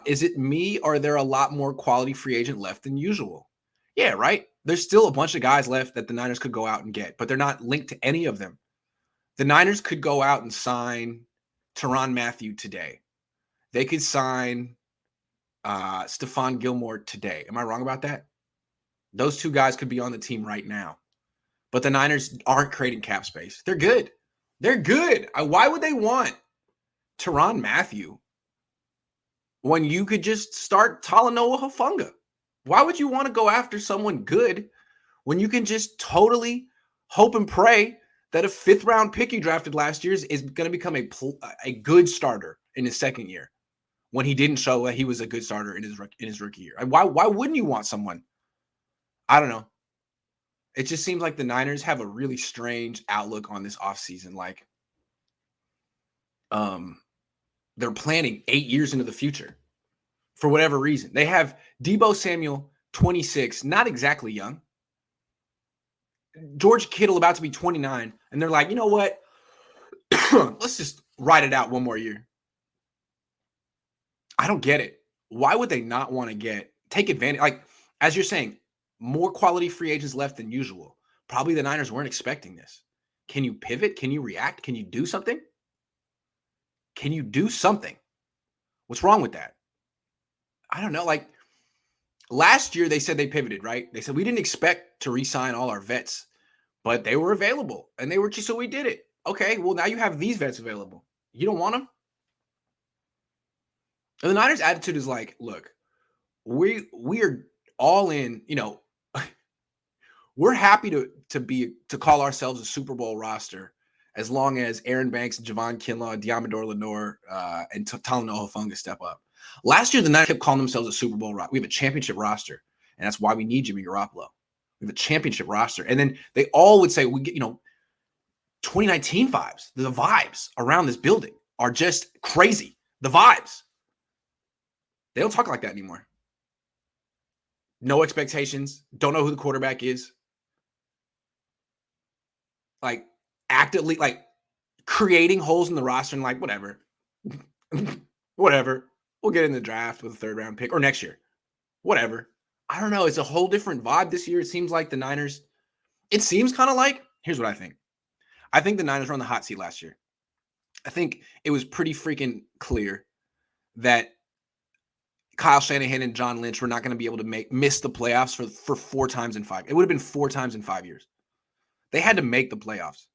Is it me or are there a lot more quality free agent left than usual? Yeah, right. There's still a bunch of guys left that the Niners could go out and get, but they're not linked to any of them. The Niners could go out and sign Tyrann Mathieu today. They could sign Stephon Gilmore today. Am I wrong about that? Those two guys could be on the team right now. But the Niners aren't creating cap space. They're good. They're good. Why would they want Tyrann Mathieu when you could just start Talanoa Hufanga? Why would you want to go after someone good when you can just totally hope and pray that a 5th round pick you drafted last year is going to become a good starter in his second year when he didn't show that he was a good starter in his rookie year? Why wouldn't you want someone? I don't know. It just seems like the Niners have a really strange outlook on this offseason. Like, they're planning 8 years into the future for whatever reason. They have Deebo Samuel, 26, not exactly young. George Kittle about to be 29, and they're like, you know what? Let's just ride it out one more year. I don't get it. Why would they not want to take advantage? Like, as you're saying, more quality free agents left than usual. Probably the Niners weren't expecting this. Can you pivot? Can you react? Can you do something? Can you do something? What's wrong with that? I don't know. Like, last year, they said they pivoted, right? They said we didn't expect to re-sign all our vets, but they were available, and they were just, so we did it. Okay, well, now you have these vets available. You don't want them? And the Niners' attitude is like, look, we are all in, we're happy to call ourselves a Super Bowl roster as long as Aaron Banks, Javon Kinlaw, Diamador Lenore, and Talanoa Hufanga step up. Last year, the Niners kept calling themselves a Super Bowl roster. We have a championship roster, and that's why we need Jimmy Garoppolo. We have a championship roster. And then they all would say, we get, 2019 vibes. The vibes around this building are just crazy. The vibes. They don't talk like that anymore. No expectations. Don't know who the quarterback is. Like, actively, like, creating holes in the roster and like, whatever. Whatever. We'll get in the draft with a 3rd round pick or next year. Whatever. I don't know. It's a whole different vibe this year. It seems like the Niners, it seems kind of like, here's what I think. I think the Niners were on the hot seat last year. I think it was pretty freaking clear that Kyle Shanahan and John Lynch were not going to be able to miss the playoffs for 4 times in 5. It would have been 4 times in 5 years. They had to make the playoffs.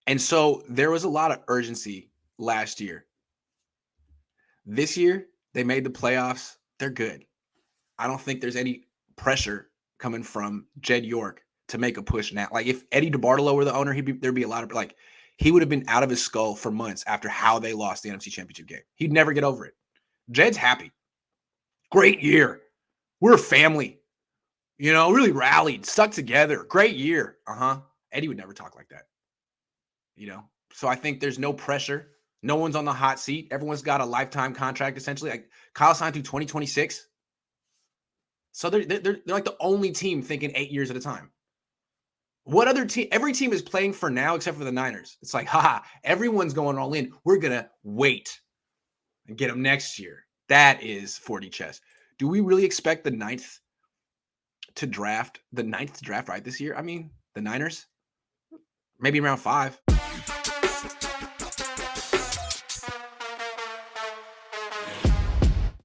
And so there was a lot of urgency last year. This year, they made the playoffs. They're good. I don't think there's any pressure coming from Jed York to make a push now. Like, if Eddie DeBartolo were the owner, there'd be a lot of, like, he would have been out of his skull for months after how they lost the NFC Championship game. He'd never get over it. Jed's happy. Great year. We're a family. Really rallied, stuck together. Great year. Eddie would never talk like that. So I think there's no pressure. No one's on the hot seat. Everyone's got a lifetime contract, essentially. Like, Kyle signed through 2026. So they're like the only team thinking 8 years at a time. What other team? Every team is playing for now except for the Niners. It's like, everyone's going all in. We're going to wait and get them next year. That is 40 chess. Do we really expect the ninth to draft right this year? I mean, the Niners? Maybe around 5.